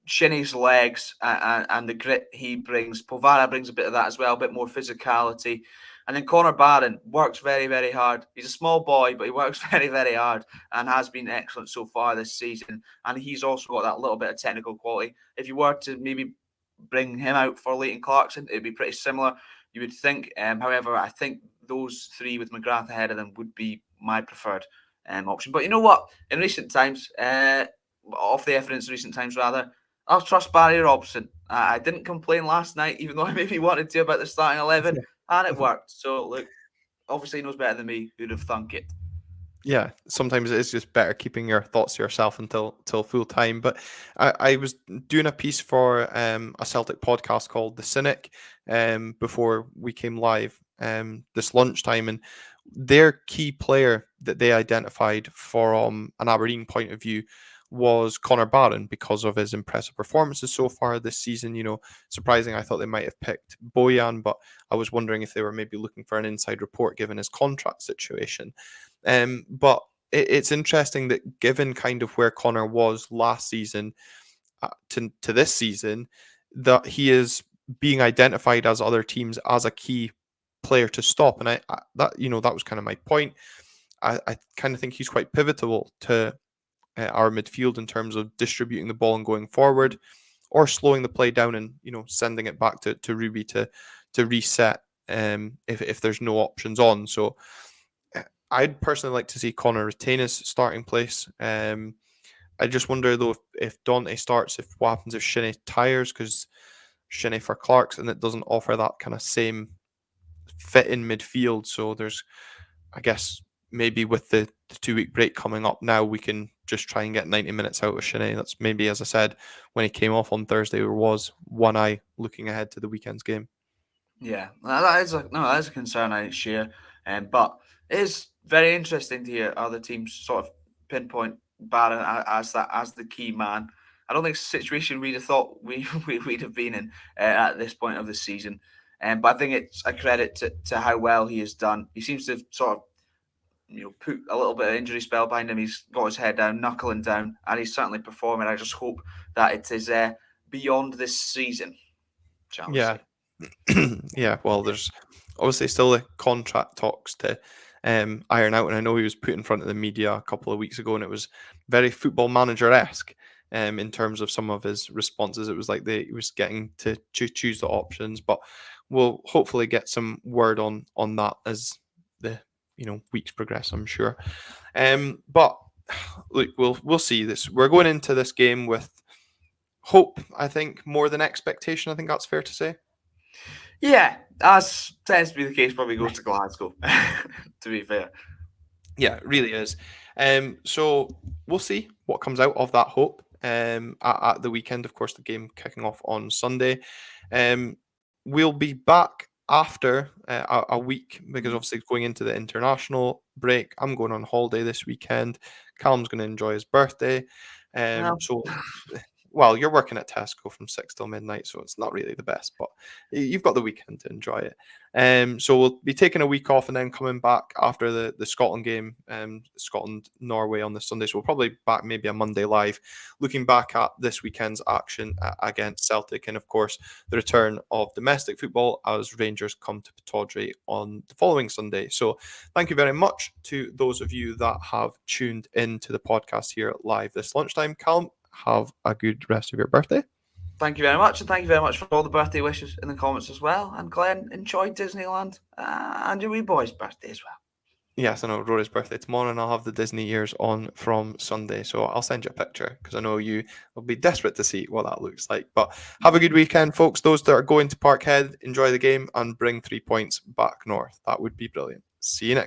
Shinnie's legs and the grit he brings. Polvara brings a bit of that as well, a bit more physicality. And then Connor Barron works very, very hard. He's a small boy, but he works very, very hard and has been excellent so far this season. And he's also got that little bit of technical quality. If you were to maybe bring him out for Leighton Clarkson, it'd be pretty similar, you would think. However, I think those three with McGrath ahead of them would be my preferred option. But you know what? In recent times, off the evidence in recent times rather, I'll trust Barry Robson. I didn't complain last night, even though I maybe wanted to about the starting 11, and it worked. So, look, obviously he knows better than me. Who'd have thunk it? Yeah, sometimes it is just better keeping your thoughts to yourself until full time. But I was doing a piece for a Celtic podcast called The Cynic before we came live this lunchtime, and their key player that they identified from an Aberdeen point of view was Connor Barron because of his impressive performances so far this season. You know, surprising, I thought they might have picked Bojan, but I was wondering if they were maybe looking for an inside report given his contract situation. But it's interesting that given kind of where Connor was last season to this season, that he is being identified as other teams as a key player to stop. And I that that was kind of my point. I kind of think he's quite pivotal to our midfield in terms of distributing the ball and going forward, or slowing the play down and sending it back to Ruby to reset if there's no options on. So I'd personally like to see Connor retain his starting place. I just wonder though if Dante starts, if what happens if Shinnie tires, because Shinnie for Clarkson, it doesn't offer that kind of same fit in midfield. So there's, I guess, maybe with the 2-week break coming up now, we can just try and get 90 minutes out of Shinnie. That's maybe, as I said, when he came off on Thursday, there was one eye looking ahead to the weekend's game. Yeah, that is a concern I share. But it is very interesting to hear other teams sort of pinpoint Barron as the key man. I don't think it's a situation we'd have thought we'd have been in at this point of the season. But I think it's a credit to how well he has done. He seems to have sort of put a little bit of injury spell behind him. He's got his head down, knuckling down, and he's certainly performing. I just hope that it is beyond this season, shall we say. Yeah, well, there's obviously still the contract talks to iron out, and I know he was put in front of the media a couple of weeks ago, and it was very Football Manager-esque in terms of some of his responses. It was like he was getting to choose the options, but we'll hopefully get some word on that as the weeks progress, I'm sure. But look, we'll see this. We're going into this game with hope, I think, more than expectation. I think that's fair to say. Yeah, as tends to be the case, probably goes to Glasgow, to be fair. Yeah, it really is. So we'll see what comes out of that hope at the weekend. Of course, the game kicking off on Sunday. We'll be back after a week, because obviously going into the international break, I'm going on holiday this weekend. Calum's going to enjoy his birthday. So well, you're working at Tesco from 6 till midnight, so it's not really the best, but you've got the weekend to enjoy it. So we'll be taking a week off and then coming back after the Scotland game, Scotland-Norway on the Sunday. So we'll probably back maybe a Monday live, looking back at this weekend's action against Celtic, and of course the return of domestic football as Rangers come to Pittodrie on the following Sunday. So thank you very much to those of you that have tuned in to the podcast here live this lunchtime. Calum, have a good rest of your birthday. Thank you very much, and thank you very much for all the birthday wishes in the comments as well. And Glen, enjoy Disneyland and your wee boy's birthday as well. Yes, I know, Rory's birthday tomorrow, and I'll have the Disney ears on from Sunday. So I'll send you a picture because I know you will be desperate to see what that looks like. But have a good weekend, folks. Those that are going to Parkhead, enjoy the game and bring 3 points back north. That would be brilliant. See you next